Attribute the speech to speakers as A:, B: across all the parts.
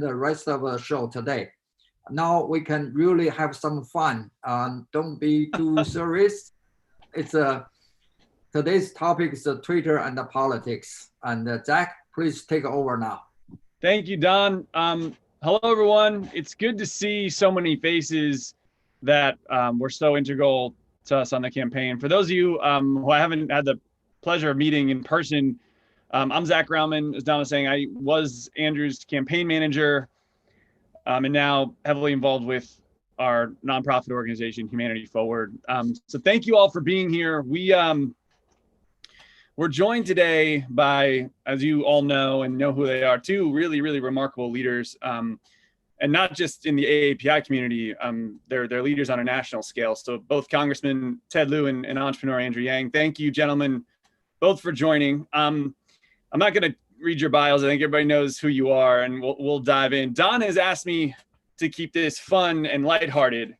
A: the rest of the show today. Now we can really have some fun. Don't be too serious. It's today's topic is Twitter and the politics. And Zach, please take over now.
B: Thank you, Don. Hello, everyone. It's good to see so many faces that were so integral to us on the campaign. For those of you who I haven't had the pleasure of meeting in person, I'm Zach Grauman. As Don was saying, I was Andrew's campaign manager and now heavily involved with our nonprofit organization, Humanity Forward. So thank you all for being here. We're joined today by, as you all know and know who they are, two really, really remarkable leaders. And not just in the AAPI community, they're leaders on a national scale. So both Congressman Ted Lieu and entrepreneur Andrew Yang. Thank you, gentlemen, both for joining. I'm not going to read your bios. I think everybody knows who you are, and we'll dive in. Don has asked me to keep this fun and lighthearted,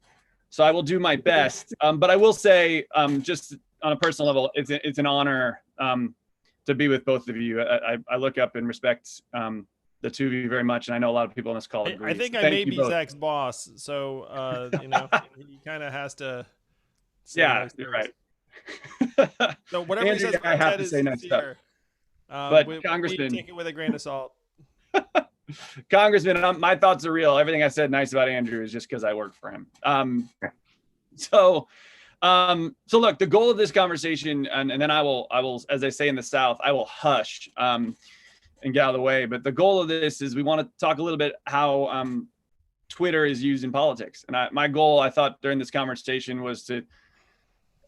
B: so I will do my best. But I will say, just on a personal level, it's an honor to be with both of you. I look up and respect the two of you very much, and I know a lot of people on this call agree.
C: I think I may be Zach's boss, so he kind of has to.
B: Yeah, you're right.
C: So whatever Andrew, he says,
B: I have to say nice stuff. But Congressman,
C: take it with a grain of salt.
B: Congressman, my thoughts are real. Everything I said nice about Andrew is just because I work for him. So look, the goal of this conversation, and then I will, as they say in the South, I will hush and get out of the way. But the goal of this is we want to talk a little bit how Twitter is used in politics. And my goal, I thought during this conversation, was to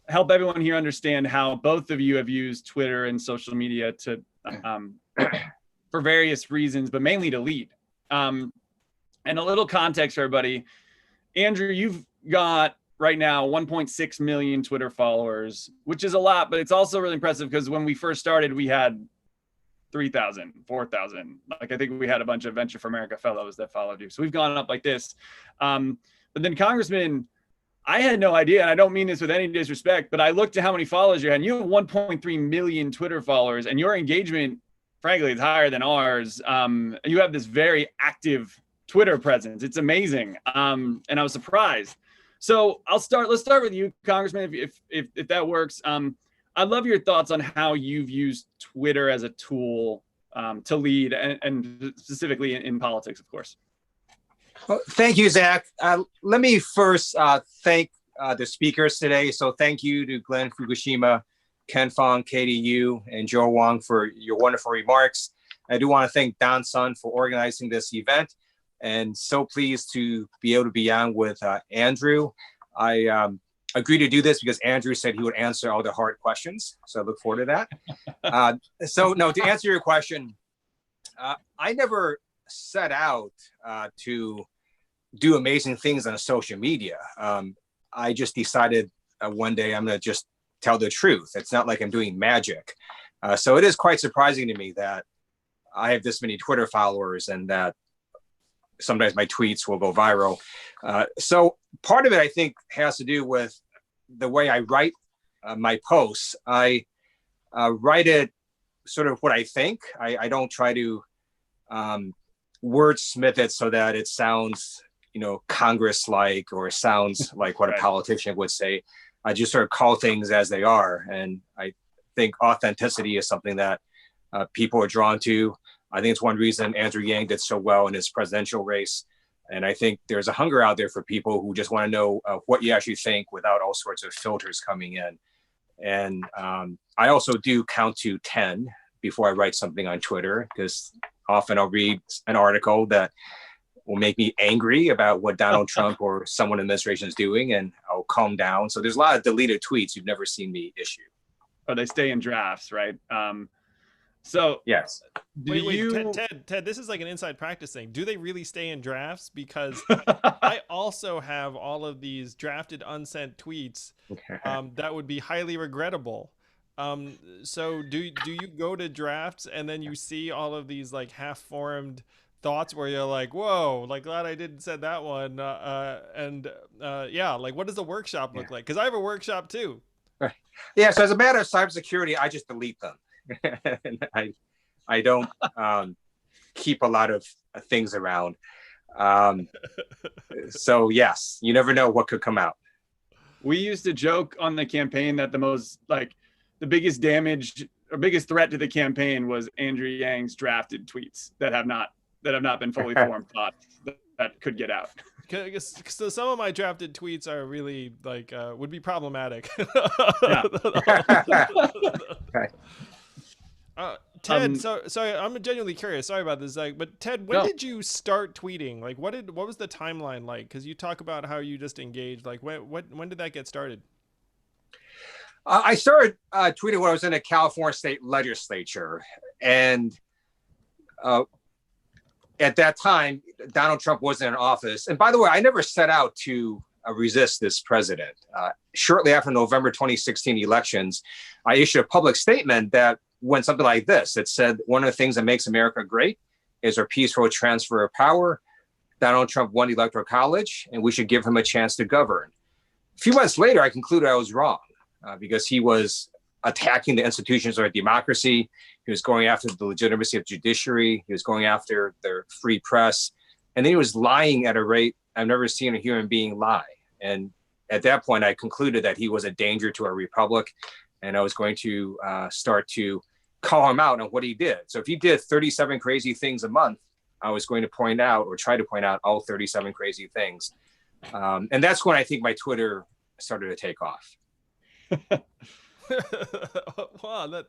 B: help everyone here understand how both of you have used Twitter and social media to for various reasons, but mainly to lead. And a little context for everybody. Andrew, you've got right now 1.6 million Twitter followers, which is a lot, but it's also really impressive because when we first started, we had 3,000, 4,000. Like, I think we had a bunch of Venture for America fellows that followed you. So we've gone up like this. But then Congressman, I had no idea, and I don't mean this with any disrespect, but I looked at how many followers you had, and you have 1.3 million Twitter followers, and your engagement, frankly, is higher than ours. You have this very active Twitter presence. It's amazing, and I was surprised. So let's start with you, Congressman, if that works. I'd love your thoughts on how you've used Twitter as a tool to lead, and specifically in politics, of course.
D: Well, thank you, Zach. Let me first thank the speakers today. So thank you to Glenn Fukushima, Ken Fong, Katie Yu, and Joe Wong for your wonderful remarks. I do want to thank Don Sun for organizing this event, and so pleased to be able to be on with Andrew. I agreed to do this because Andrew said he would answer all the hard questions. So I look forward to that. To answer your question, I never set out to do amazing things on social media. I just decided one day I'm going to just tell the truth. It's not like I'm doing magic. So it is quite surprising to me that I have this many Twitter followers and that sometimes my tweets will go viral. So part of it, I think, has to do with the way I write my posts. I write it sort of what I think. I don't try to wordsmith it so that it sounds, Congress-like, or sounds like what a politician would say. I just sort of call things as they are. And I think authenticity is something that people are drawn to. I think it's one reason Andrew Yang did so well in his presidential race. And I think there's a hunger out there for people who just want to know what you actually think without all sorts of filters coming in. And I also do count to 10 before I write something on Twitter, because often I'll read an article that will make me angry about what Donald Trump or someone in the administration is doing, and I'll calm down. So there's a lot of deleted tweets you've never seen me issue.
B: Or they stay in drafts, right? So
D: yes.
C: Ted, this is like an inside practice thing. Do they really stay in drafts? Because I also have all of these drafted unsent tweets that would be highly regrettable. So do you go to drafts and then you see all of these like half-formed thoughts where you're like, whoa, like glad I didn't said that one. Like what does the workshop look like? Because I have a workshop too.
D: Right. Yeah. So as a matter of cybersecurity, I just delete them. I don't keep a lot of things around. So yes, you never know what could come out.
B: We used to joke on the campaign that the biggest damage or biggest threat to the campaign was Andrew Yang's drafted tweets that have not been fully formed thoughts that could get out.
C: So some of my drafted tweets are really like would be problematic.
B: Yeah.
C: Ted, sorry, I'm genuinely curious. Sorry about this, Zach, but Ted, when did you start tweeting? Like, what was the timeline like? Because you talk about how you just engaged. Like, when did that get started?
D: I started tweeting when I was in the California state legislature, and at that time, Donald Trump wasn't in office. And by the way, I never set out to resist this president. Shortly after November 2016 elections, I issued a public statement that went something like this. It said, one of the things that makes America great is our peaceful transfer of power. Donald Trump won the Electoral College, and we should give him a chance to govern. A few months later, I concluded I was wrong because he was attacking the institutions of our democracy. He was going after the legitimacy of judiciary. He was going after the free press. And then he was lying at a rate I've never seen a human being lie. And at that point, I concluded that he was a danger to our republic. And I was going to start to call him out on what he did. So if he did 37 crazy things a month, I was going to point out or try to point out all 37 crazy things. And that's when I think my Twitter started to take off.
C: Wow,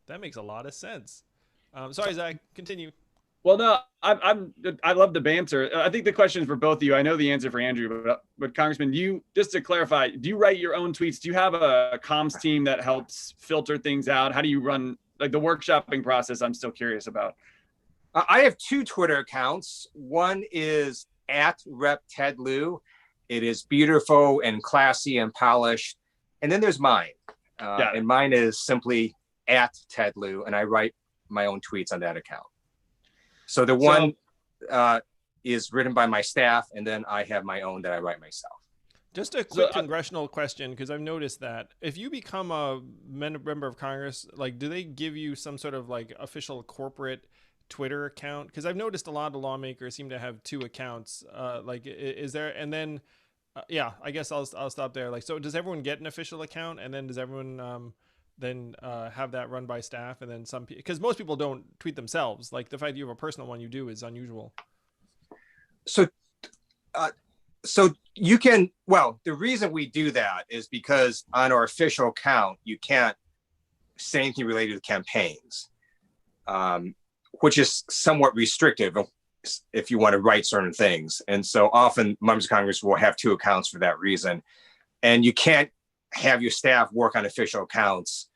C: that makes a lot of sense. Sorry, Zach, continue.
B: Well, no, I love the banter. I think the question is for both of you. I know the answer for Andrew, but Congressman, just to clarify, do you write your own tweets? Do you have a comms team that helps filter things out? How do you run like the workshopping process? I'm still curious about.
D: I have two Twitter accounts. One is at Rep Ted Lieu. It is beautiful and classy and polished. And then there's mine. And mine is simply at Ted Lieu, and I write my own tweets on that account. So the one is written by my staff, and then I have my own that I write myself.
C: Just a quick congressional question, because I've noticed that if you become a member of Congress, like, do they give you some sort of like official corporate Twitter account? Because I've noticed a lot of lawmakers seem to have two accounts. Like, is there? And then, yeah, I guess I'll stop there. Like, so does everyone get an official account, and then does everyone then have that run by staff, and then some people, because most people don't tweet themselves. Like the fact that you have a personal one you do is unusual.
D: So you can, well, the reason we do that is because on our official account, you can't say anything related to campaigns, which is somewhat restrictive if you want to write certain things. And so often members of Congress will have two accounts for that reason. And you can't have your staff work on official accounts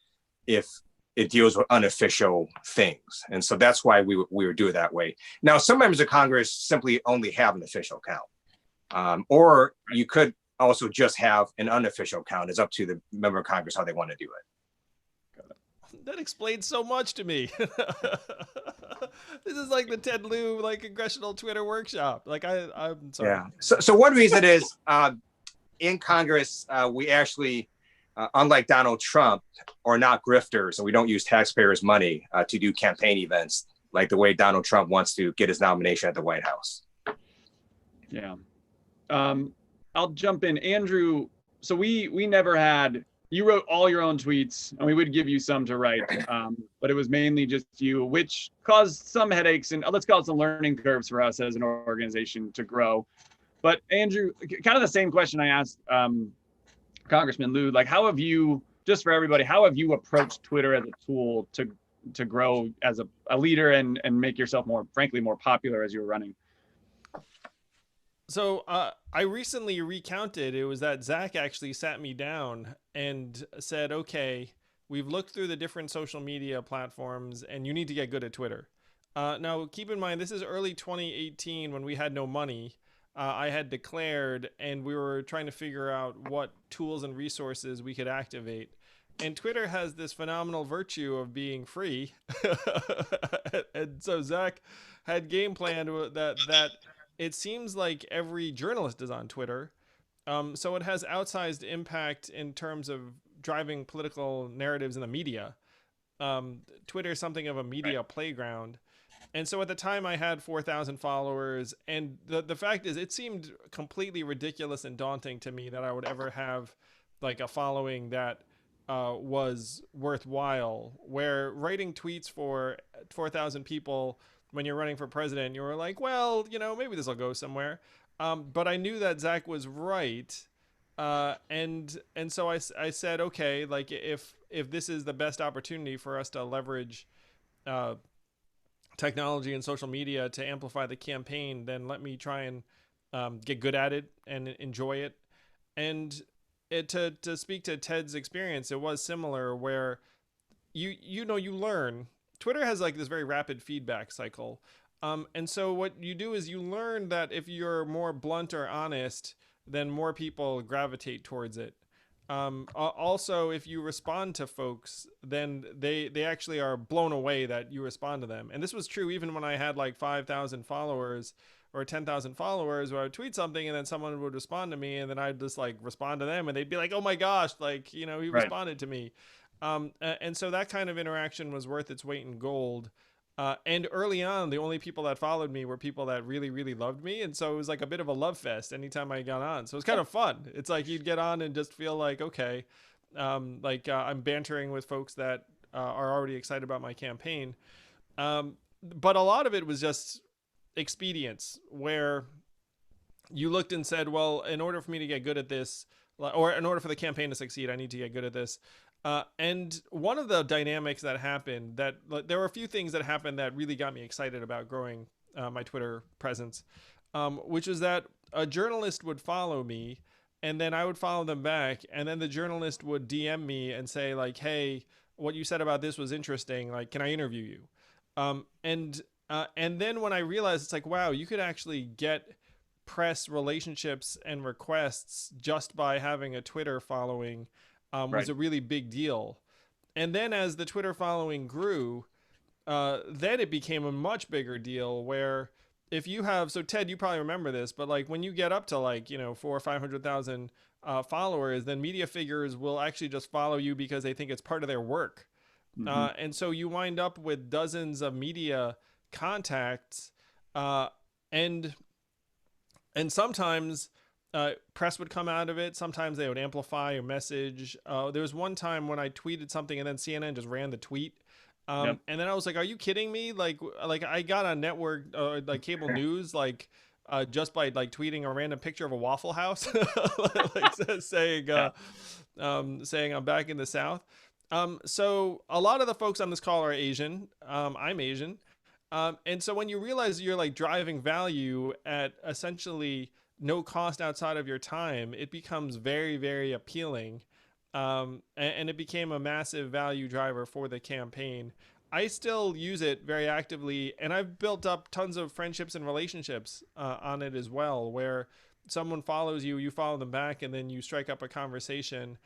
D: if it deals with unofficial things. And so that's why we would do it that way. Now, some members of Congress simply only have an official account. Or you could also just have an unofficial account. It's up to the member of Congress how they want to do it.
C: That explains so much to me. This is like the Ted Lieu, like Congressional Twitter workshop. Like I'm sorry.
D: Yeah. So one reason is in Congress, we actually, unlike Donald Trump, are not grifters, and we don't use taxpayers' money to do campaign events like the way Donald Trump wants to get his nomination at the White House.
B: Yeah. I'll jump in. Andrew, so we never had, you wrote all your own tweets, and we would give you some to write, but it was mainly just you, which caused some headaches, and let's call it some learning curves for us as an organization to grow. But Andrew, kind of the same question I asked Congressman Lieu, like how have you, just for everybody, how have you approached Twitter as a tool to grow as a leader and make yourself more, frankly, more popular as you were running?
C: So I recently recounted, it was that Zach actually sat me down and said, okay, we've looked through the different social media platforms and you need to get good at Twitter. Now, keep in mind, this is early 2018 when we had no money. I had declared, and we were trying to figure out what tools and resources we could activate. And Twitter has this phenomenal virtue of being free. And so Zach had game planned that it seems like every journalist is on Twitter. So it has outsized impact in terms of driving political narratives in the media. Twitter is something of a media playground. And so at the time I had 4,000 followers, and the fact is it seemed completely ridiculous and daunting to me that I would ever have like a following that was worthwhile, where writing tweets for 4,000 people when you're running for president, you were like, well, you know, maybe this will go somewhere. But I knew that Zach was right. And so I said, okay, like if this is the best opportunity for us to leverage technology and social media to amplify the campaign, then let me try and get good at it and enjoy it. And to speak to Ted's experience, it was similar where you learn. Twitter has like this very rapid feedback cycle. And so what you do is you learn that if you're more blunt or honest, then more people gravitate towards it. Also, if you respond to folks, then they actually are blown away that you respond to them. And this was true even when I had like 5,000 followers or 10,000 followers, where I would tweet something and then someone would respond to me, and then I'd just like respond to them and they'd be like, oh my gosh, like, you know, he responded to me. And so that kind of interaction was worth its weight in gold. And early on, the only people that followed me were people that really, really loved me. And so it was like a bit of a love fest anytime I got on. So it was kind of fun. It's like you'd get on and just feel like, okay, I'm bantering with folks that are already excited about my campaign. But a lot of it was just expedience, where you looked and said, well, in order for me to get good at this, or in order for the campaign to succeed, I need to get good at this. And one of the dynamics that happened, that there were a few things that happened that really got me excited about growing my Twitter presence, which was that a journalist would follow me and then I would follow them back. And then the journalist would DM me and say like, hey, what you said about this was interesting. Like, can I interview you? And then when I realized, it's like, wow, you could actually get press relationships and requests just by having a Twitter following, was a really big deal. And then as the Twitter following grew, then it became a much bigger deal, where if you have, so Ted, you probably remember this, but like when you get up to like, 400,000 or 500,000 followers, then media figures will actually just follow you because they think it's part of their work. And so you wind up with dozens of media contacts, and sometimes press would come out of it. Sometimes they would amplify your message. There was one time when I tweeted something and then CNN just ran the tweet. And then I was like, are you kidding me? Like I got on network, like cable news, like just by like tweeting a random picture of a Waffle House, like saying I'm back in the South. So a lot of the folks on this call are Asian. I'm Asian. And so when you realize you're like driving value at essentially no cost outside of your time, it becomes very, very appealing. And it became a massive value driver for the campaign. I still use it very actively, and I've built up tons of friendships and relationships on it as well, where someone follows you, you follow them back, and then you strike up a conversation.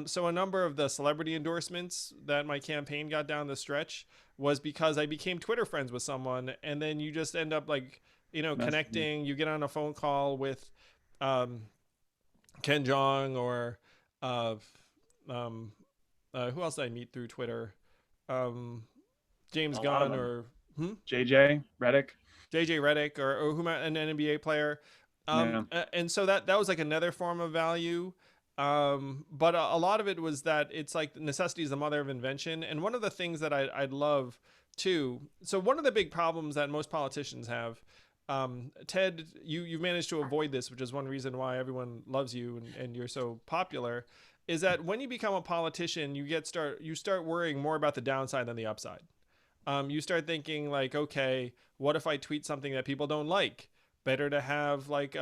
C: So a number of the celebrity endorsements that my campaign got down the stretch was because I became Twitter friends with someone, and then you just end up like, connecting. You get on a phone call with Ken Jeong, or who else did I meet through Twitter? James Gunn, or
B: JJ
C: Redick, or who, an NBA player. And so that was like another form of value. But a lot of it was that it's like necessity is the mother of invention. And one of the things that I'd love too, so one of the big problems that most politicians have, Ted, you've managed to avoid this, which is one reason why everyone loves you and you're so popular, is that when you become a politician, you start worrying more about the downside than the upside. You start thinking like, okay, what if I tweet something that people don't like? Better to have like,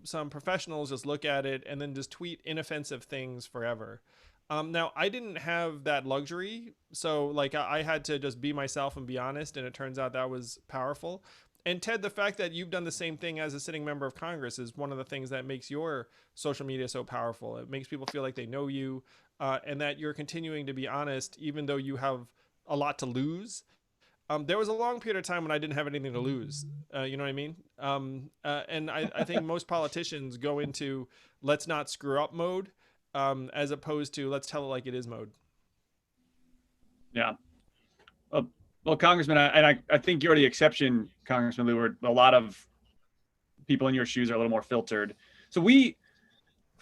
C: some professionals just look at it and then just tweet inoffensive things forever. Now, I didn't have that luxury. So like I had to just be myself and be honest. And it turns out that was powerful. And Ted, the fact that you've done the same thing as a sitting member of Congress is one of the things that makes your social media so powerful. It makes people feel like they know you, and that you're continuing to be honest, even though you have a lot to lose. There was a long period of time when I didn't have anything to lose. You know what I mean? And I think most politicians go into let's not screw up mode, as opposed to let's tell it like it is mode.
B: Yeah. Well, Congressman, I think you're the exception, Congressman Lieu, where a lot of people in your shoes are a little more filtered. So we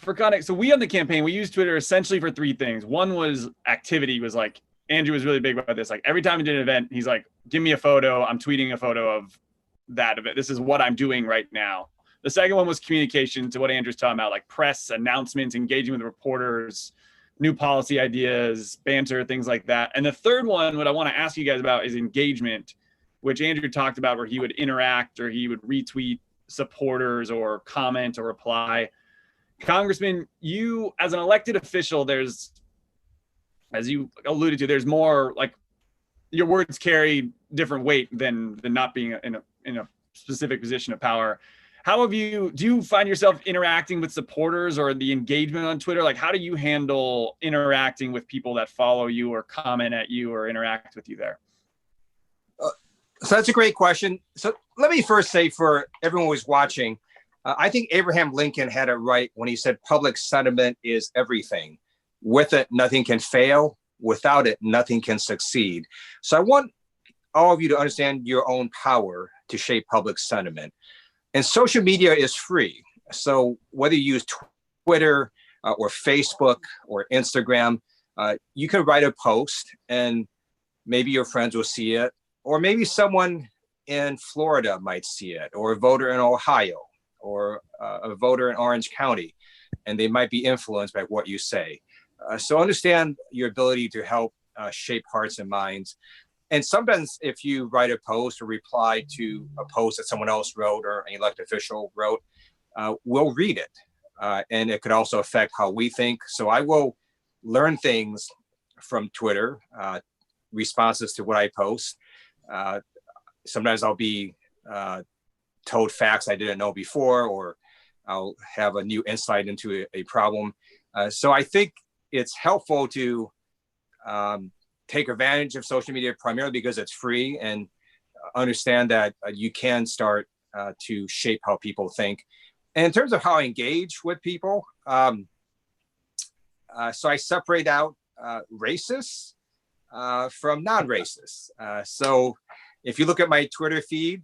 B: on the campaign, we used Twitter essentially for three things. One was activity, was like, Andrew was really big about this. Like every time he did an event, he's like, give me a photo. I'm tweeting a photo of that event. This is what I'm doing right now. The second one was communication, to what Andrew's talking about, like press, announcements, engaging with reporters, new policy ideas, banter, things like that. And the third one, what I want to ask you guys about is engagement, which Andrew talked about, where he would interact or he would retweet supporters or comment or reply. Congressman, you as an elected official, there's, as you alluded to, there's more, like, your words carry different weight than not being in a specific position of power. Do you find yourself interacting with supporters or the engagement on Twitter? Like, how do you handle interacting with people that follow you or comment at you or interact with you there?
D: So that's a great question. So let me first say, for everyone who's watching, I think Abraham Lincoln had it right when he said public sentiment is everything. With it, nothing can fail. Without it, nothing can succeed. So I want all of you to understand your own power to shape public sentiment. And social media is free. So whether you use Twitter or Facebook or Instagram, you can write a post and maybe your friends will see it, or maybe someone in Florida might see it, or a voter in Ohio, or a voter in Orange County, and they might be influenced by what you say. So understand your ability to help shape hearts and minds. And sometimes if you write a post or reply to a post that someone else wrote or an elected official wrote, we'll read it. And it could also affect how we think. So I will learn things from Twitter, responses to what I post. Sometimes I'll be told facts I didn't know before, or I'll have a new insight into a problem. So I think it's helpful to take advantage of social media, primarily because it's free, and understand that you can start to shape how people think. And in terms of how I engage with people, so I separate out racists from non-racists. So if you look at my Twitter feed,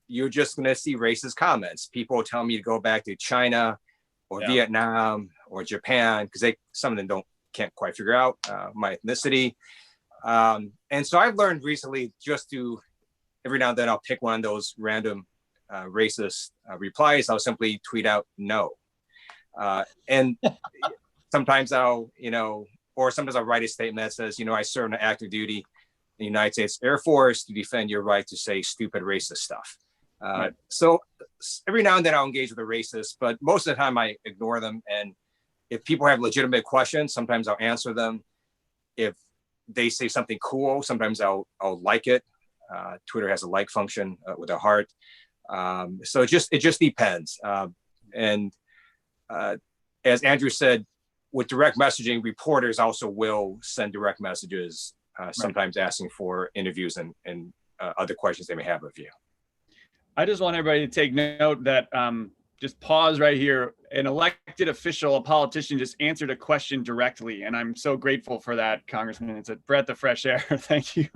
D: you're just going to see racist comments. People tell me to go back to China or Vietnam or Japan, because some of them can't quite figure out my ethnicity. And so I've learned recently just to, every now and then I'll pick one of those random racist replies. I'll simply tweet out no. And sometimes I'll write a statement that says, I served an active duty in the United States Air Force to defend your right to say stupid racist stuff. Right. So every now and then I'll engage with a racist, but most of the time I ignore them. And if people have legitimate questions, sometimes I'll answer them. If they say something cool, sometimes I'll like it. Twitter has a like function with a heart. So it just depends. And as Andrew said, with direct messaging, reporters also will send direct messages, sometimes asking for interviews and other questions they may have of you.
B: I just want everybody to take note that just pause right here. An elected official, a politician, just answered a question directly, and I'm so grateful for that, Congressman. It's a breath of fresh air. Thank you.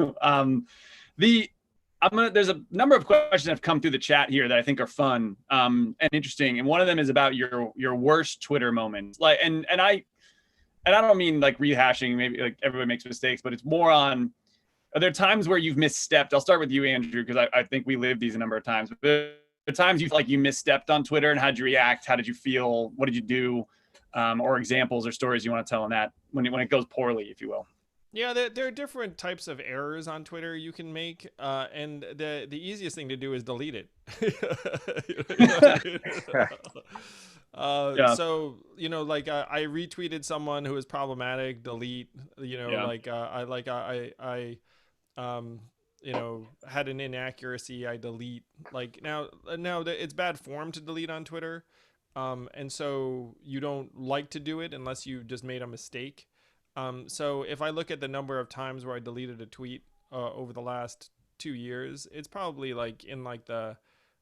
B: There's a number of questions that have come through the chat here that I think are fun and interesting, and one of them is about your worst Twitter moments. Like, and I don't mean like rehashing. Maybe like everybody makes mistakes, but it's more on. Are there times where you've misstepped? I'll start with you, Andrew, because I think we lived these a number of times. But there are times you feel like you misstepped on Twitter, and how'd you react? How did you feel? What did you do? Or examples or stories you want to tell on that when it goes poorly, if you will.
C: Yeah, there are different types of errors on Twitter you can make, and the easiest thing to do is delete it. So I retweeted someone who was problematic, delete. Had an inaccuracy, I delete. Like now it's bad form to delete on Twitter, and so you don't like to do it unless you just made a mistake. So if I look at the number of times where I deleted a tweet over the last 2 years, it's probably like in like the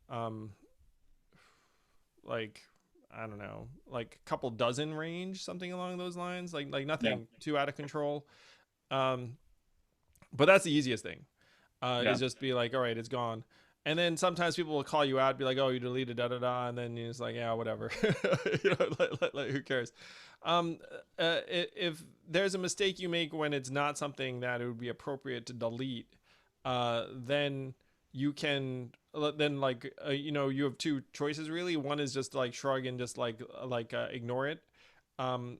C: I don't know, like a couple dozen range, something along those lines, like nothing too out of control. But that's the easiest thing,
B: Yeah.
C: is just be like, all right, it's gone. And then sometimes people will call you out, be like, oh, you deleted da da da, and then you're just like, yeah, whatever. You know, who cares? If there's a mistake you make when it's not something that it would be appropriate to delete, then you can you know, you have two choices really. One is just like shrug and just ignore it,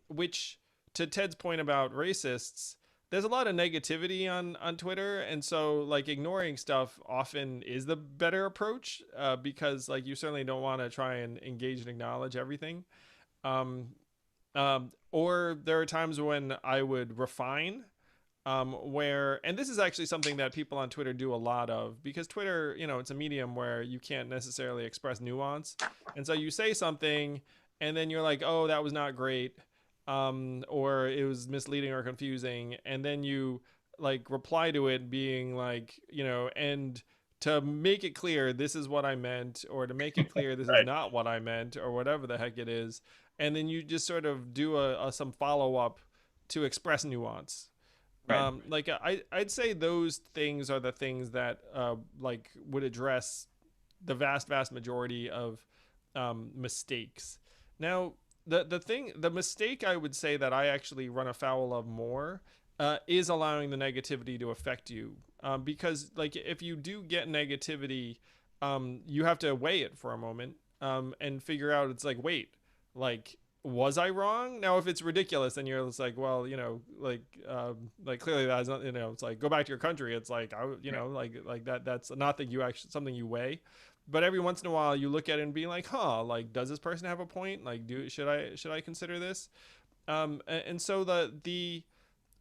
C: which, to Ted's point about racists, there's a lot of negativity on Twitter, and so like ignoring stuff often is the better approach, because like you certainly don't want to try and engage and acknowledge everything. Um, or there are times when I would refine, where, and this is actually something that people on Twitter do a lot of, because Twitter, you know, it's a medium where you can't necessarily express nuance, and so you say something and then you're like, oh, that was not great, or it was misleading or confusing, and then you like reply to it being like, you know, and to make it clear this is what I meant, or to make it clear this is
B: Right.
C: not what I meant, or whatever the heck it is, and then you just sort of do some follow-up to express nuance.
B: Right.
C: Like I'd say those things are the things that like would address the vast majority of mistakes. Now, the mistake I would say that I actually run afoul of more is allowing the negativity to affect you, because like if you do get negativity, you have to weigh it for a moment, and figure out, it's like, wait, like, was I wrong? Now, if it's ridiculous, then you're just like, well, you know, like clearly that's not, you know, it's like, go back to your country. It's like, you know, like that's not that you actually, something you weigh. But every once in a while you look at it and be like, huh, like, does this person have a point? Like, should I consider this? And so the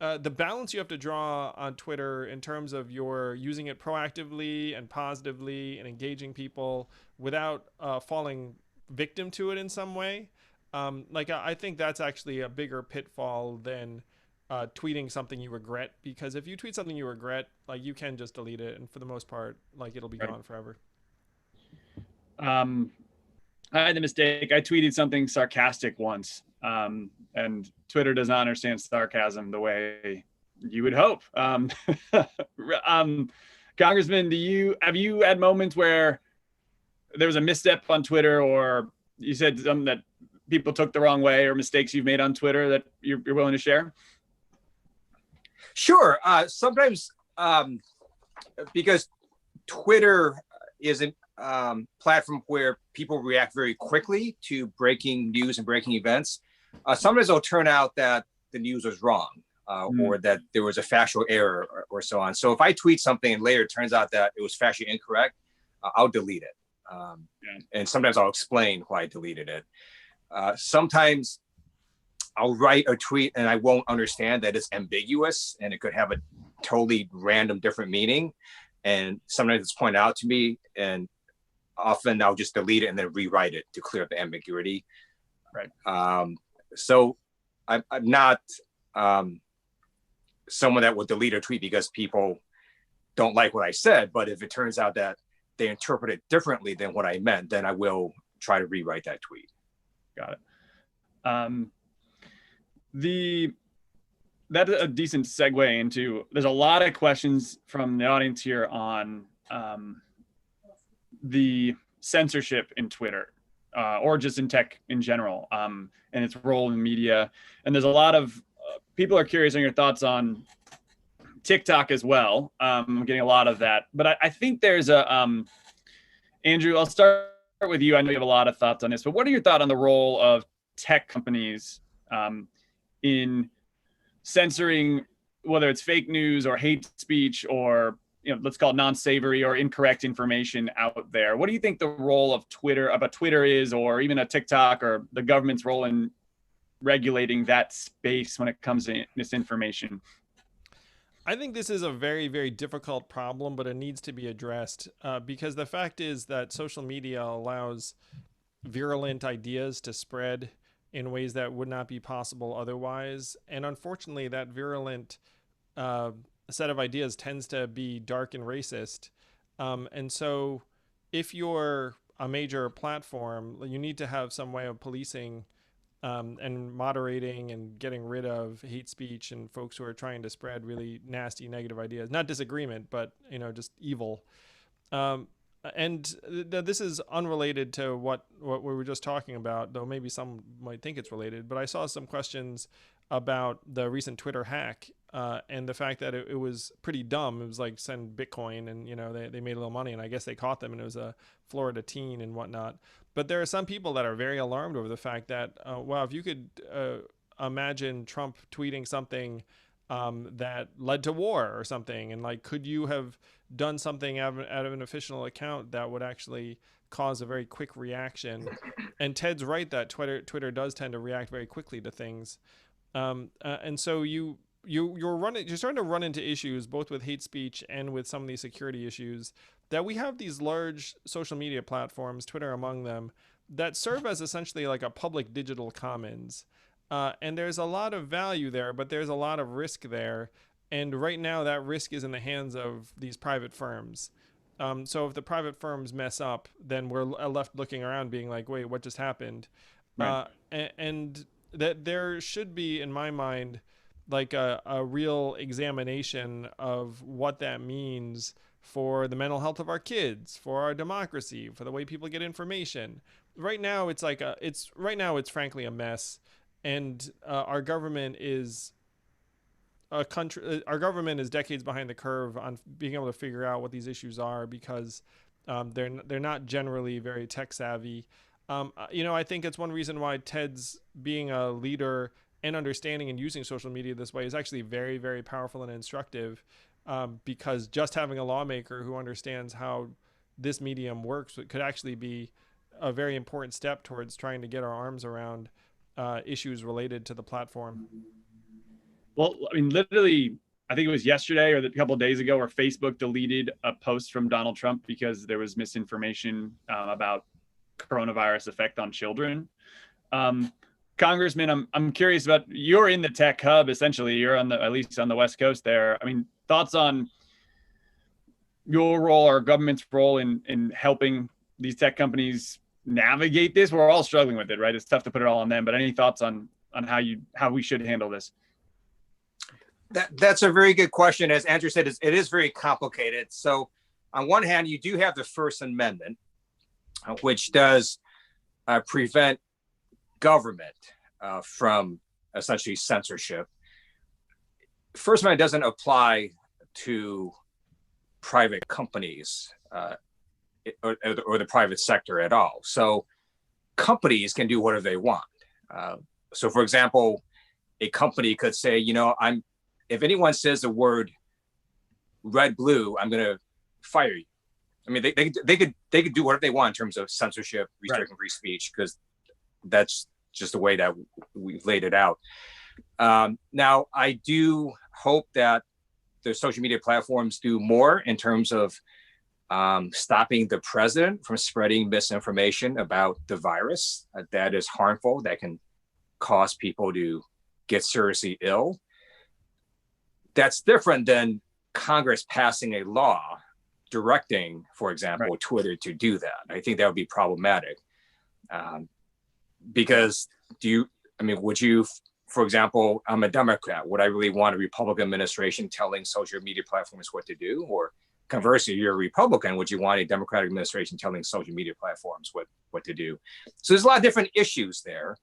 C: balance you have to draw on Twitter in terms of your using it proactively and positively and engaging people without falling victim to it in some way. Like I think that's actually a bigger pitfall than tweeting something you regret, because if you tweet something you regret, like, you can just delete it, and for the most part, like, it'll be
B: Right.
C: gone forever.
B: I had the mistake. I tweeted something sarcastic once, and Twitter does not understand sarcasm the way you would hope. Congressman, have you had moments where there was a misstep on Twitter, or you said something that people took the wrong way, or mistakes you've made on Twitter that you're willing to share?
D: Sure. Sometimes, because Twitter is a platform where people react very quickly to breaking news and breaking events. Sometimes it'll turn out that the news was wrong, or that there was a factual error, or so on. So if I tweet something and later it turns out that it was factually incorrect, I'll delete it. And sometimes I'll explain why I deleted it. Sometimes I'll write a tweet and I won't understand that it's ambiguous and it could have a totally random different meaning. And sometimes it's pointed out to me, and often I'll just delete it and then rewrite it to clear up the ambiguity.
B: Right.
D: So I'm not someone that will delete a tweet because people don't like what I said. But if it turns out that they interpret it differently than what I meant, then I will try to rewrite that tweet.
B: Got it. That's a decent segue into, there's a lot of questions from the audience here on the censorship in Twitter, or just in tech in general, and its role in media. And there's a lot of people are curious on your thoughts on TikTok as well. I'm getting a lot of that, but I think there's a, Andrew, I'll start with you. I know you have a lot of thoughts on this, but what are your thoughts on the role of tech companies in censoring, whether it's fake news or hate speech, or, you know, let's call it non-savory or incorrect information out there? What do you think the role of Twitter is, or even a TikTok, or the government's role in regulating that space when it comes to misinformation?
C: I think this is a very, very difficult problem, but it needs to be addressed, because the fact is that social media allows virulent ideas to spread in ways that would not be possible otherwise. And unfortunately, that virulent set of ideas tends to be dark and racist. And so if you're a major platform, you need to have some way of policing and moderating and getting rid of hate speech and folks who are trying to spread really nasty, negative ideas, not disagreement, but, just evil. This is unrelated to what we were just talking about, though maybe some might think it's related, but I saw some questions about the recent Twitter hack, and the fact that it was pretty dumb. It was like send Bitcoin and, they made a little money, and I guess they caught them, and it was a Florida teen and whatnot. But there are some people that are very alarmed over the fact that, wow, if you could imagine Trump tweeting something that led to war or something, and like, could you have done something out of an official account that would actually cause a very quick reaction? And Ted's right that Twitter does tend to react very quickly to things, and so you're starting to run into issues both with hate speech and with some of these security issues, that we have these large social media platforms, Twitter among them, that serve as essentially like a public digital commons. And there's a lot of value there, but there's a lot of risk there. And right now that risk is in the hands of these private firms. So if the private firms mess up, then we're left looking around being like, wait, what just happened? Right. And that there should be, in my mind, like a real examination of what that means for the mental health of our kids, for our democracy, for the way people get information. Right now, it's frankly a mess. And our government is decades behind the curve on being able to figure out what these issues are, because they're not generally very tech savvy. I think it's one reason why Ted's being a leader and understanding and using social media this way is actually very, very powerful and instructive, because just having a lawmaker who understands how this medium works could actually be a very important step towards trying to get our arms around issues related to the platform.
B: Well, I mean, literally, I think it was yesterday or a couple of days ago where Facebook deleted a post from Donald Trump because there was misinformation about coronavirus effect on children. Congressman, I'm curious about, you're in the tech hub, essentially. You're at least on the West Coast there. I mean, thoughts on your role or government's role in helping these tech companies navigate this? We're all struggling with it, right? It's tough to put it all on them, but any thoughts on how we should handle this?
D: That's a very good question. As Andrew said, it is very complicated. So on one hand, you do have the First Amendment, which does prevent government from essentially censorship. First Amendment doesn't apply to private companies or the private sector at all. So companies can do whatever they want. So for example, a company could say, if anyone says the word red, blue, I'm going to fire you. I mean, they could do whatever they want in terms of censorship, restricting free speech, because that's just the way that we've laid it out. Now, I do hope that the social media platforms do more in terms of stopping the president from spreading misinformation about the virus that is harmful, that can cause people to get seriously ill. That's different than Congress passing a law directing, for example, Twitter to do that. I think that would be problematic. Because would you, for example, I'm a Democrat, would I really want a Republican administration telling social media platforms what to do? Or conversely, you're a Republican, would you want a Democratic administration telling social media platforms what to do? So there's a lot of different issues there.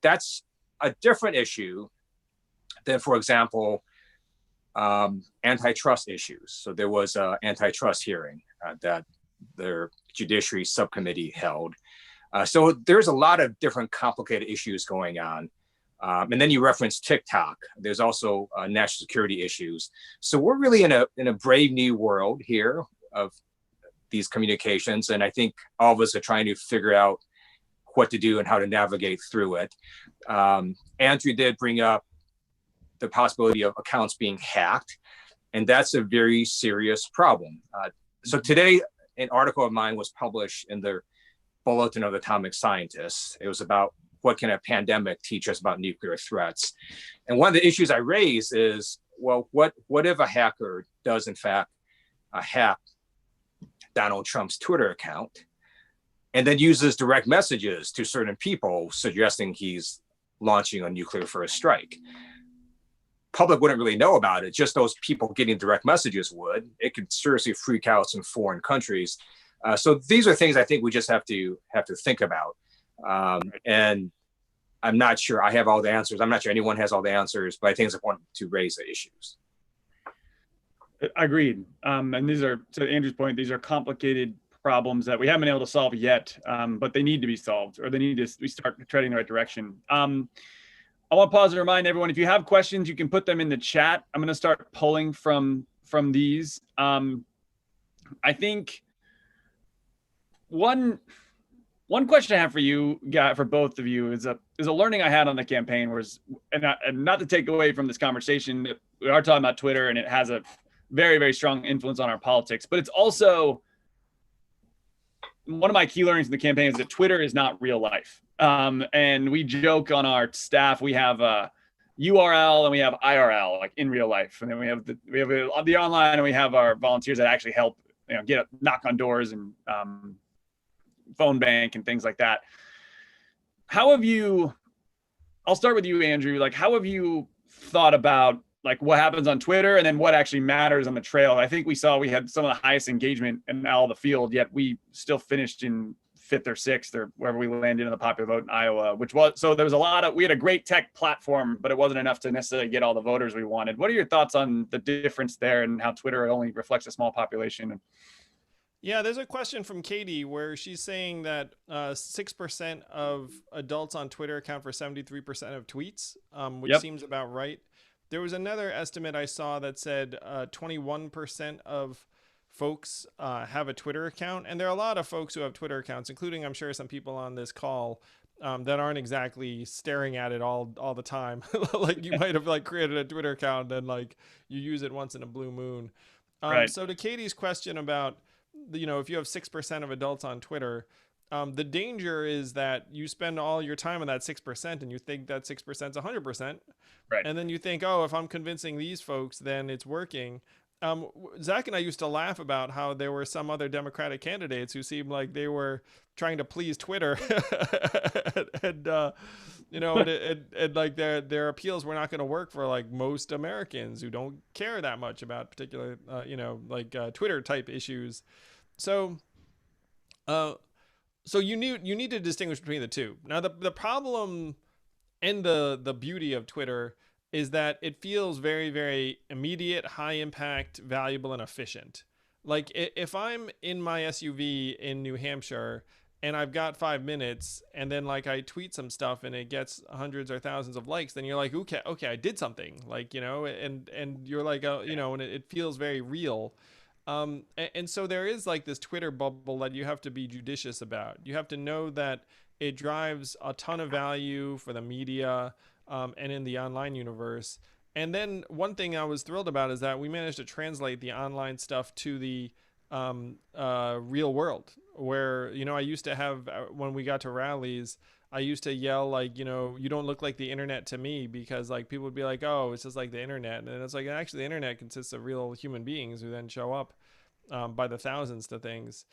D: That's a different issue than, for example, antitrust issues. So there was an antitrust hearing that the Judiciary Subcommittee held. So there's a lot of different complicated issues going on. And then you referenced TikTok. There's also national security issues. So we're really in a brave new world here of these communications. And I think all of us are trying to figure out what to do and how to navigate through it. Andrew did bring up the possibility of accounts being hacked, and that's a very serious problem. So today, an article of mine was published in the Bulletin of Atomic Scientists. It was about what can a pandemic teach us about nuclear threats. And one of the issues I raise is, well, what if a hacker does in fact hack Donald Trump's Twitter account? and then uses direct messages to certain people suggesting he's launching a nuclear first strike. Public wouldn't really know about it. Just those people getting direct messages would. It could seriously freak out some foreign countries. So these are things I think we just have to think about. And I'm not sure I have all the answers. I'm not sure anyone has all the answers, but I think it's important to raise the issues.
B: Agreed. And these are, to Andrew's point, these are complicated problems that we haven't been able to solve yet, but they need to be solved, or they need to we start treading the right direction. I want to pause and remind everyone, if you have questions, you can put them in the chat. I'm going to start pulling from these. I think one question I have for you, for both of you, is a learning I had on the campaign was, and not to take away from this conversation, we are talking about Twitter and it has a very, very strong influence on our politics, but it's also one of my key learnings in the campaign is that Twitter is not real life. And we joke on our staff, we have a URL and we have IRL, like in real life. And then we have the online, and we have our volunteers that actually help, knock on doors and phone bank and things like that. How have you, I'll start with you, Andrew, like how have you thought about like what happens on Twitter and then what actually matters on the trail? I think we had some of the highest engagement in all the field, yet we still finished in 5th or 6th or wherever we landed in the popular vote in Iowa, so there was we had a great tech platform, but it wasn't enough to necessarily get all the voters we wanted. What are your thoughts on the difference there and how Twitter only reflects a small population?
C: Yeah, there's a question from Katie where she's saying that 6% of adults on Twitter account for 73% of tweets, which seems about right. There was another estimate I saw that said 21% of folks have a Twitter account. And there are a lot of folks who have Twitter accounts, including, I'm sure, some people on this call that aren't exactly staring at it all the time. Like you might have like created a Twitter account and like you use it once in a blue moon.
B: Right.
C: So to Katie's question about, if you have 6% of adults on Twitter, the danger is that you spend all your time on that 6% and you think that 6% is 100%.
B: Right.
C: And then you think, oh, if I'm convincing these folks, then it's working. Zach and I used to laugh about how there were some other Democratic candidates who seemed like they were trying to please Twitter and like their appeals were not going to work for like most Americans who don't care that much about particular, Twitter type issues. So you need to distinguish between the two. Now, the problem and the beauty of Twitter is that it feels very, very immediate, high impact, valuable, and efficient. Like if I'm in my SUV in New Hampshire and I've got 5 minutes and then like I tweet some stuff and it gets hundreds or thousands of likes, then you're like, okay, I did something, like, and you're like, and it feels very real. And so there is like this Twitter bubble that you have to be judicious about. You have to know that it drives a ton of value for the media and in the online universe. And then one thing I was thrilled about is that we managed to translate the online stuff to the real world, where, I used to have, when we got to rallies, I used to yell like, you don't look like the internet to me, because like people would be like, oh, it's just like the internet. And it's like, actually the internet consists of real human beings who then show up by the thousands to things.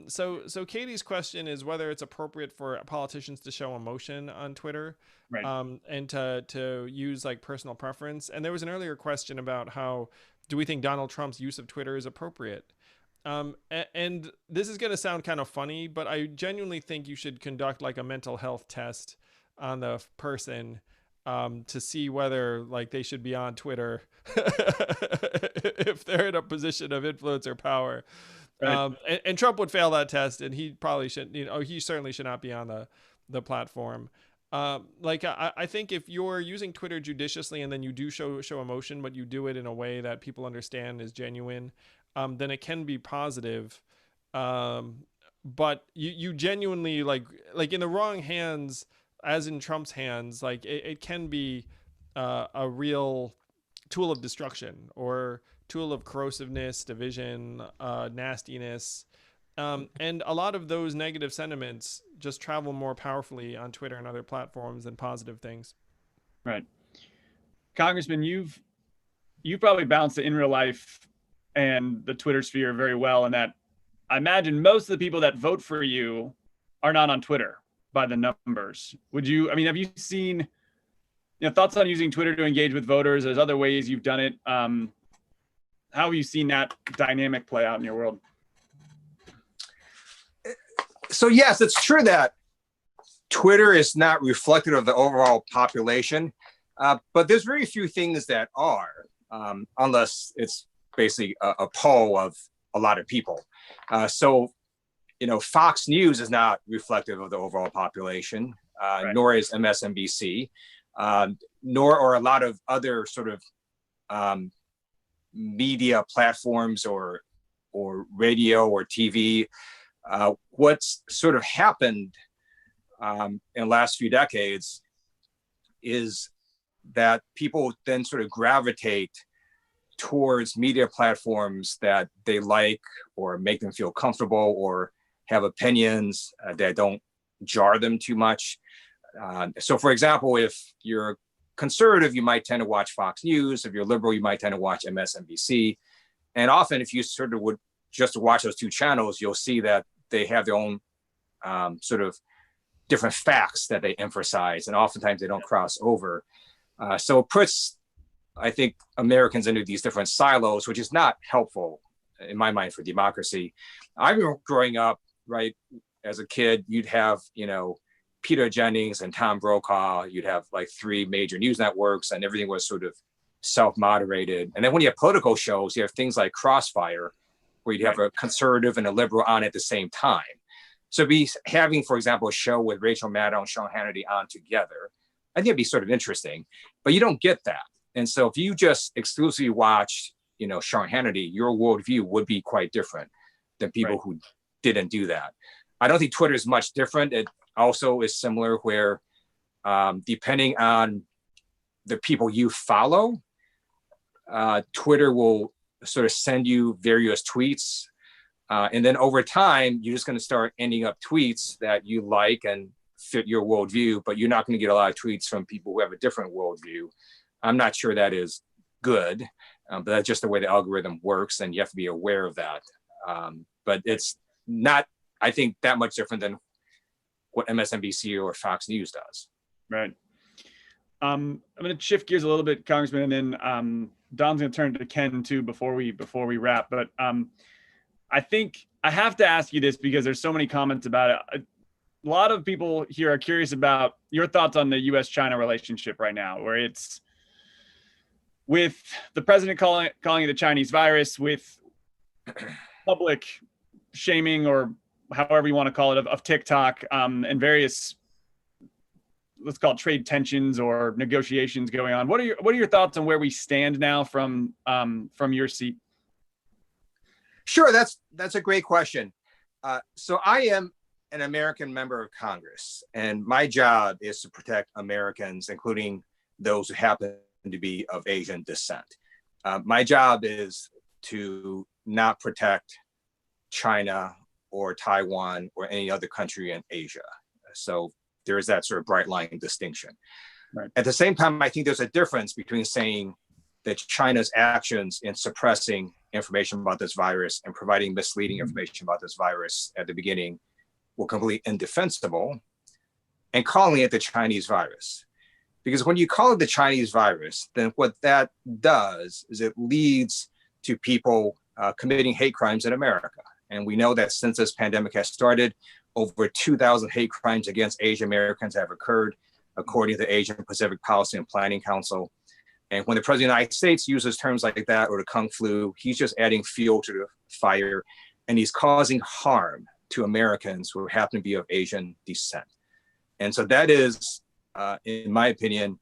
C: So Katie's question is whether it's appropriate for politicians to show emotion on Twitter,
B: right.
C: And to use like personal preference. And there was an earlier question about how do we think Donald Trump's use of Twitter is appropriate? And this is going to sound kind of funny, but I genuinely think you should conduct like a mental health test on the person to see whether like they should be on Twitter if they're in a position of influence or power. Right. And Trump would fail that test, and he probably shouldn't. He certainly should not be on the platform. I think if you're using Twitter judiciously and then you do show emotion, but you do it in a way that people understand is genuine, then it can be positive. But you genuinely like in the wrong hands, as in Trump's hands, like it can be a real tool of destruction or tool of corrosiveness, division, nastiness. And a lot of those negative sentiments just travel more powerfully on Twitter and other platforms than positive things.
B: Right. Congressman, you've probably balanced it in real life and the Twitter sphere very well, in that I imagine most of the people that vote for you are not on Twitter by the numbers. Would you, I mean, have you seen, thoughts on using Twitter to engage with voters? There's other ways you've done it. How have you seen that dynamic play out in your world?
D: So yes, it's true that Twitter is not reflective of the overall population, but there's very few things that are, unless it's basically a poll of a lot of people. So, Fox News is not reflective of the overall population,
B: Right.
D: nor is MSNBC, nor are a lot of other sort of media platforms or radio or TV. What's sort of happened in the last few decades is that people then sort of gravitate towards media platforms that they like or make them feel comfortable or have opinions that don't jar them too much. So for example, if you're conservative, you might tend to watch Fox News. If you're liberal, you might tend to watch MSNBC. And often if you sort of would just watch those two channels, you'll see that they have their own sort of different facts that they emphasize, and oftentimes they don't cross over. So it puts, I think, Americans into these different silos, which is not helpful in my mind for democracy. I remember growing up, right, as a kid, you'd have, Peter Jennings and Tom Brokaw, you'd have like 3 major news networks, and everything was sort of self-moderated. And then when you have political shows, you have things like Crossfire, where you'd have a conservative and a liberal on at the same time. So be having, for example, a show with Rachel Maddow and Sean Hannity on together, I think it'd be sort of interesting, but you don't get that. And so if you just exclusively watch, Sean Hannity, your worldview would be quite different than people
B: Right.
D: who didn't do that. I don't think Twitter is much different. It also is similar where depending on the people you follow, Twitter will sort of send you various tweets. And then over time, you're just going to start ending up tweets that you like and fit your worldview, but you're not going to get a lot of tweets from people who have a different worldview. I'm not sure that is good, but that's just the way the algorithm works, and you have to be aware of that. But it's not, I think, that much different than what MSNBC or Fox News does.
B: Right. I'm going to shift gears a little bit, Congressman, and then Don's going to turn to Ken too before we wrap. But I think I have to ask you this because there's so many comments about it. A lot of people here are curious about your thoughts on the U.S.-China relationship right now, where it's with the president calling it the Chinese virus, with public shaming, or however you want to call it, of TikTok, and various, let's call it, trade tensions or negotiations going on. What are your thoughts on where we stand now from your seat?
D: Sure, that's a great question. So I am an American member of Congress, and my job is to protect Americans, including those who happen to be of Asian descent. My job is to not protect China or Taiwan or any other country in Asia. So there is that sort of bright line distinction.
B: Right.
D: At the same time, I think there's a difference between saying that China's actions in suppressing information about this virus and providing misleading information about this virus at the beginning were completely indefensible, and calling it the Chinese virus. Because when you call it the Chinese virus, then what that does is it leads to people committing hate crimes in America. And we know that since this pandemic has started, over 2,000 hate crimes against Asian Americans have occurred, according to the Asian Pacific Policy and Planning Council. And when the President of the United States uses terms like that, or the Kung Flu, he's just adding fuel to the fire, and he's causing harm to Americans who happen to be of Asian descent. And so that is, in my opinion,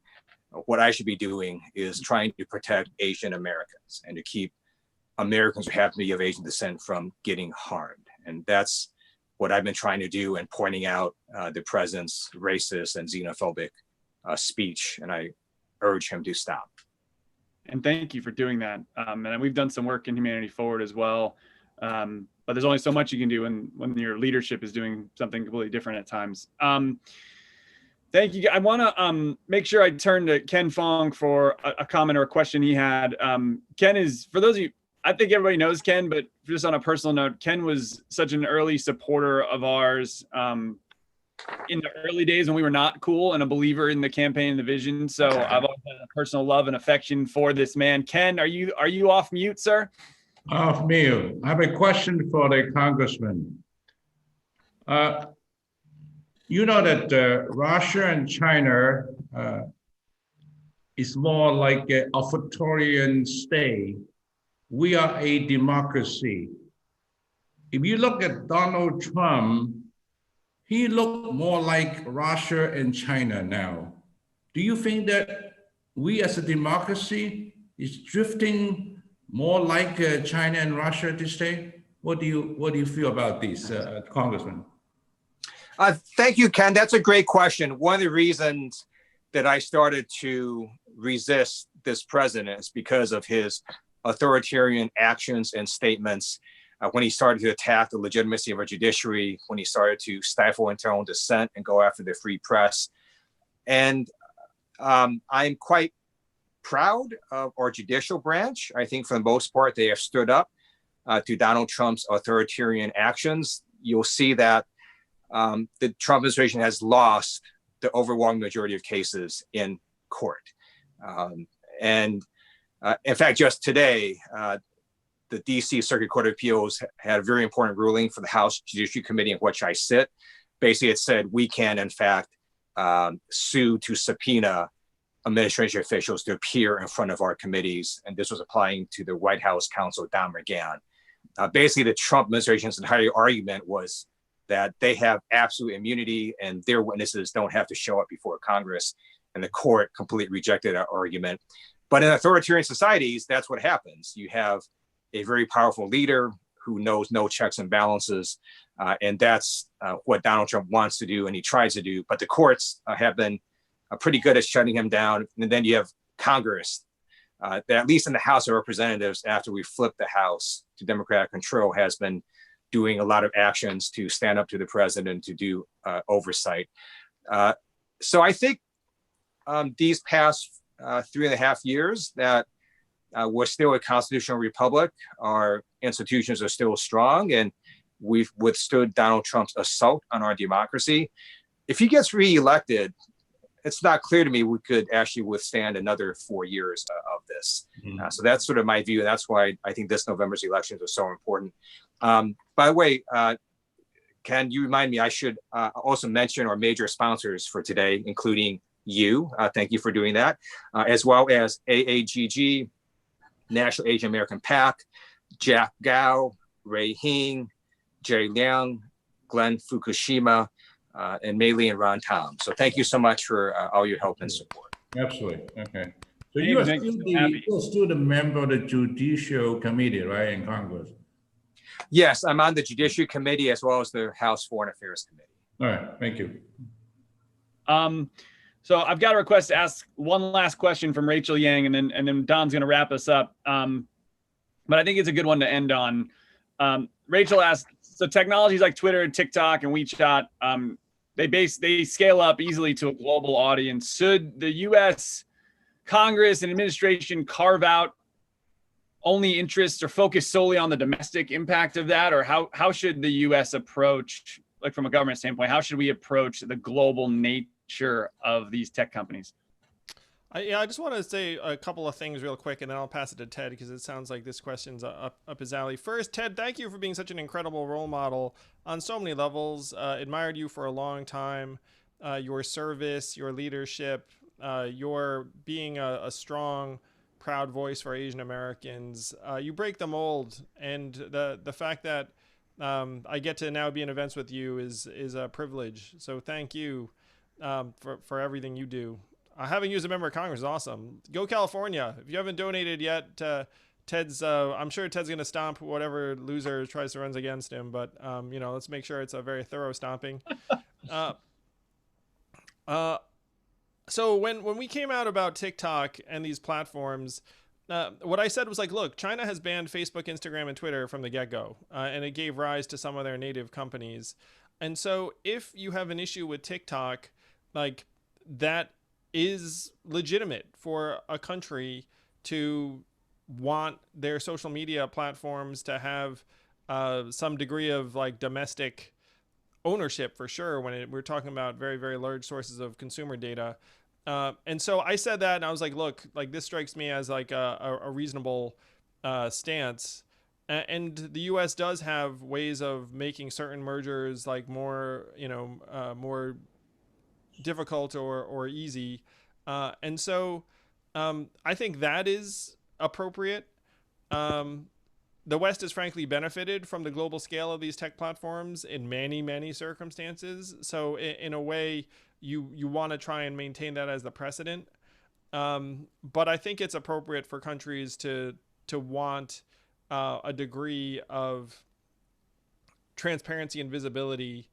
D: what I should be doing is trying to protect Asian Americans and to keep Americans who happen to be of Asian descent from getting harmed. And that's what I've been trying to do, and pointing out the president's racist and xenophobic speech. And I urge him to stop.
B: And thank you for doing that. And we've done some work in Humanity Forward as well. But there's only so much you can do when your leadership is doing something completely different at times. Thank you. I want to make sure I turn to Ken Fong for a comment or a question he had. Ken is, for those of you, I think everybody knows Ken, but just on a personal note, Ken was such an early supporter of ours in the early days when we were not cool and a believer in the campaign and the vision. So I've always had a personal love and affection for this man. Ken, are you off mute, sir?
E: Off mute. I have a question for the congressman. You know that Russia and China is more like an authoritarian state. We are a democracy. If you look at Donald Trump, he looked more like Russia and China now. Do you think that we as a democracy is drifting more like China and Russia this day? What do you feel about this, Congressman?
D: Thank you, Ken. That's a great question. One of the reasons that I started to resist this president is because of his authoritarian actions and statements. When he started to attack the legitimacy of our judiciary, when he started to stifle internal dissent and go after the free press. And I'm quite proud of our judicial branch. I think for the most part, they have stood up to Donald Trump's authoritarian actions. You'll see that the Trump administration has lost the overwhelming majority of cases in court. In fact, just today, the DC Circuit Court of Appeals had a very important ruling for the House Judiciary Committee in which I sit. Basically, it said we can, in fact, sue to subpoena administration officials to appear in front of our committees. And this was applying to the White House counsel, Don McGahn. Basically, the Trump administration's entire argument was that they have absolute immunity and their witnesses don't have to show up before Congress. And the court completely rejected that argument. But in authoritarian societies, that's what happens. You have a very powerful leader who knows no checks and balances. And that's what Donald Trump wants to do and he tries to do. But the courts have been pretty good at shutting him down. And then you have Congress, that at least in the House of Representatives, after we flipped the House to Democratic control, has been doing a lot of actions to stand up to the president, to do oversight. So I think these past 3.5 years that we're still a constitutional republic, our institutions are still strong, and we've withstood Donald Trump's assault on our democracy. If he gets reelected, it's not clear to me we could actually withstand another 4 years of this. So that's sort of my view. That's why I think this November's elections are so important. By the way, Ken, you remind me, I should also mention our major sponsors for today, including you. Thank you for doing that, as well as AAGG, National Asian American PAC, Jack Gao, Ray Hing, Jerry Liang, Glenn Fukushima, and Mei Li and Ron Tom. So thank you so much for all your help and support.
E: Absolutely. Okay. So you are still the member of the Judicial Committee, right, in Congress?
D: Yes, I'm on the Judiciary Committee as well as the House Foreign Affairs Committee.
E: All right. Thank you.
B: So I've got a request to ask one last question from Rachel Yang, and then Don's going to wrap us up. But I think it's a good one to end on. Rachel asked, so technologies like Twitter and TikTok and WeChat, they scale up easily to a global audience. Should the U.S. Congress and administration carve out only interests or focus solely on the domestic impact of that? Or how should the U.S. approach, like from a government standpoint, how should we approach the global nature of these tech companies?
C: I just want to say a couple of things real quick, and then I'll pass it to Ted because it sounds like this question's up his alley. First, Ted, thank you for being such an incredible role model on so many levels. Admired you for a long time. Your service, your leadership, your being a strong, proud voice for Asian Americans. You break the mold, and the fact that I get to now be in events with you is a privilege. So thank you for everything you do. Having you as a member of Congress is awesome. Go California. If you haven't donated yet, Ted's, I'm sure Ted's going to stomp whatever loser tries to run against him, but, let's make sure it's a very thorough stomping. So when we came out about TikTok and these platforms, what I said was like, look, China has banned Facebook, Instagram, and Twitter from the get-go, and it gave rise to some of their native companies. And so if you have an issue with TikTok, like that is legitimate for a country to want their social media platforms to have some degree of like domestic ownership for sure when we're talking about very, very large sources of consumer data. And so I said that, and I was like, look, like this strikes me as like a reasonable stance. And the U.S. does have ways of making certain mergers like more, more difficult or easy. And so I think that is appropriate. The West has frankly benefited from the global scale of these tech platforms in many, many circumstances. So in a way, you want to try and maintain that as the precedent. But I think it's appropriate for countries to want a degree of transparency and visibility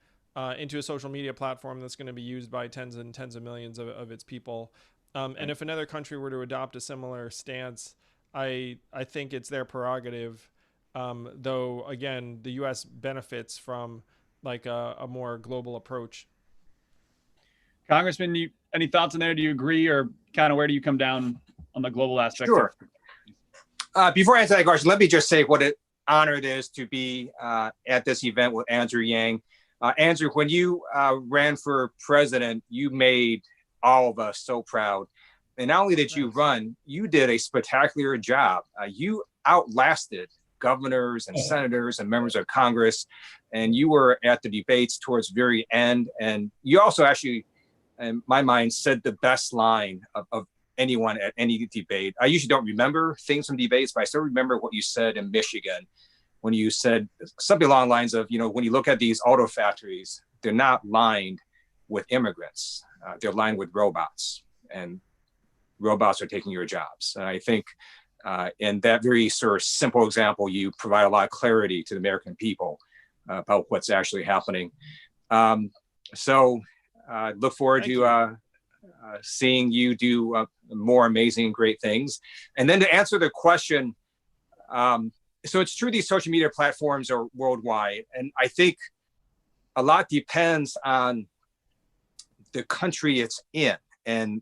C: into a social media platform that's going to be used by tens and tens of millions of its people. And if another country were to adopt a similar stance, I think it's their prerogative. Though, again, the U.S. benefits from like a more global approach.
B: Congressman, any thoughts on there? Do you agree, or kind of where do you come down on the global aspect?
D: Sure. Before I answer that question, let me just say what an honor it is to be at this event with Andrew Yang. Andrew, when you ran for president, you made all of us so proud. And not only did you run, you did a spectacular job. You outlasted governors and senators and members of Congress, and you were at the debates towards the very end. And you also actually, in my mind, said the best line of anyone at any debate. I usually don't remember things from debates, but I still remember what you said in Michigan when you said something along the lines of, when you look at these auto factories, they're not lined with immigrants. They're lined with robots, and robots are taking your jobs. And I think in that very sort of simple example, you provide a lot of clarity to the American people about what's actually happening. So I look forward to seeing you do more amazing, great things. And then to answer the question, so it's true these social media platforms are worldwide. And I think a lot depends on the country it's in, and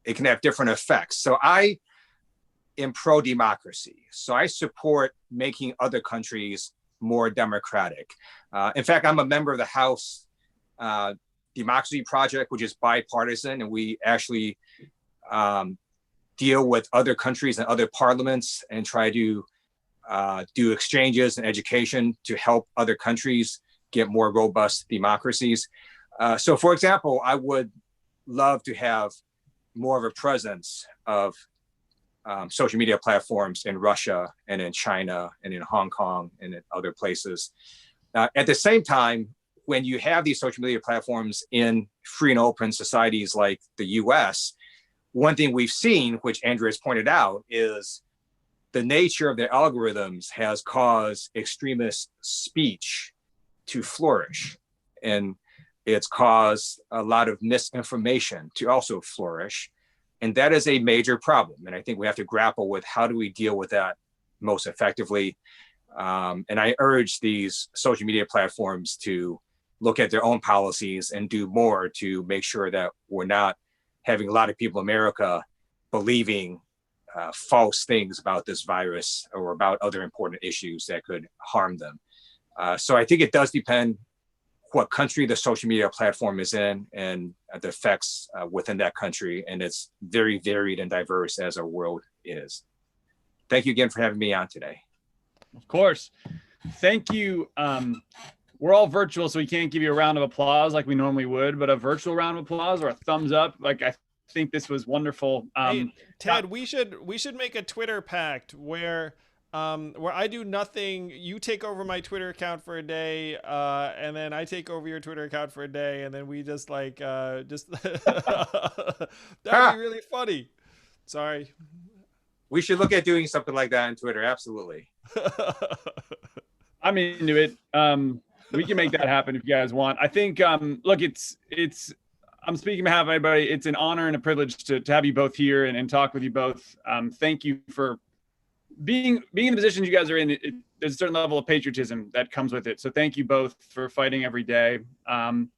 D: it can have different effects. So I am pro-democracy. So I support making other countries more democratic. In fact, I'm a member of the House Democracy Project, which is bipartisan, and we actually deal with other countries and other parliaments and try to do exchanges and education to help other countries get more robust democracies. So for example, I would love to have more of a presence of social media platforms in Russia and in China and in Hong Kong and in other places. At the same time, when you have these social media platforms in free and open societies like the US, one thing we've seen, which Andrew has pointed out, is the nature of the algorithms has caused extremist speech to flourish. And it's caused a lot of misinformation to also flourish. And that is a major problem. And I think we have to grapple with how do we deal with that most effectively. And I urge these social media platforms to look at their own policies and do more to make sure that we're not having a lot of people in America believing false things about this virus or about other important issues that could harm them. So I think it does depend what country the social media platform is in and the effects within that country. And it's very varied and diverse as our world is. Thank you again for having me on today.
B: Of course. Thank you. We're all virtual, so we can't give you a round of applause like we normally would, but a virtual round of applause or a thumbs up. Like, I think this was wonderful.
C: Hey, Ted, we should make a Twitter pact where I do nothing. You take over my Twitter account for a day, and then I take over your Twitter account for a day, and then we just like that'd be really funny. Sorry.
D: We should look at doing something like that on Twitter. Absolutely.
B: I'm into it. We can make that happen if you guys want. I think, look, I'm speaking on behalf of everybody. It's an honor and a privilege to have you both here and talk with you both. Thank you for being in the positions you guys are in. There's a certain level of patriotism that comes with it. So thank you both for fighting every day. And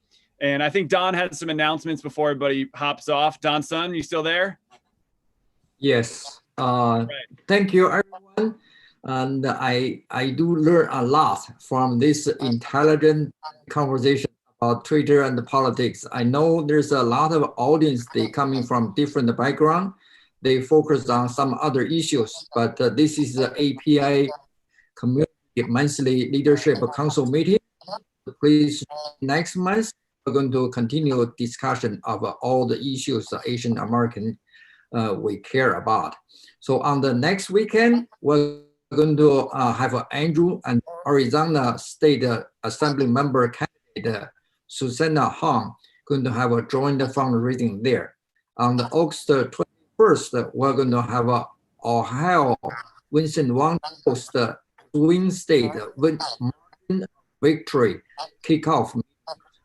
B: I think Don has some announcements before everybody hops off. Don Sun, you still there?
A: Yes. Thank you, everyone. And I do learn a lot from this intelligent conversation Twitter and politics. I know there's a lot of audience, they coming from different background. They focus on some other issues, but this is the API Community Monthly Leadership Council meeting. Please, next month, we're going to continue discussion of all the issues Asian American we care about. So on the next weekend, we're going to have Andrew and Arizona State Assembly member candidate Susanna Hong going to have a joint fundraising there. On the August 21st, we're going to have a Ohio Winston Wang host swing state margin victory kickoff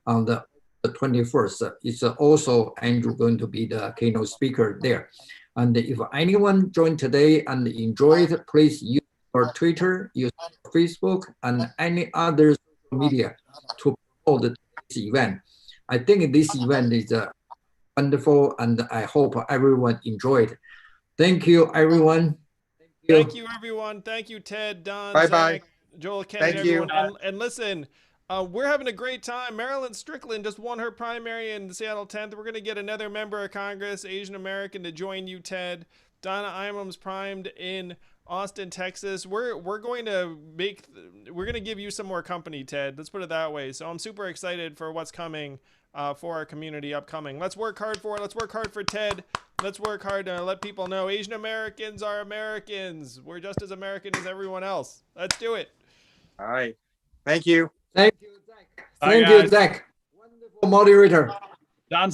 A: on the 21st. It's also Andrew going to be the keynote speaker there. And if anyone joined today and enjoyed, please use our Twitter, use Facebook, and any other social media to promote this event. I think this event is wonderful, and I hope everyone enjoyed. Thank you, everyone.
C: Thank you, everyone. Thank you, Ted, Don,
D: Bye-bye.
C: Zach, Joel, Ken,
D: Thank
C: and
D: you.
C: everyone. And listen, we're having a great time. Marilyn Strickland just won her primary in the Seattle 10th. We're going to get another member of Congress, Asian American, to join you, Ted. Donna Imram's primed in Austin, Texas. We're going to give you some more company, Ted. Let's put it that way. So I'm super excited for what's coming for our community upcoming. Let's work hard for it. Let's work hard for Ted. Let's work hard to let people know Asian Americans are Americans. We're just as American as everyone else. Let's do it.
D: All right. Thank you.
A: Thank you, Zach.
B: Bye,
A: Thank you,
B: guys.
A: Zach. Wonderful moderator.
B: Don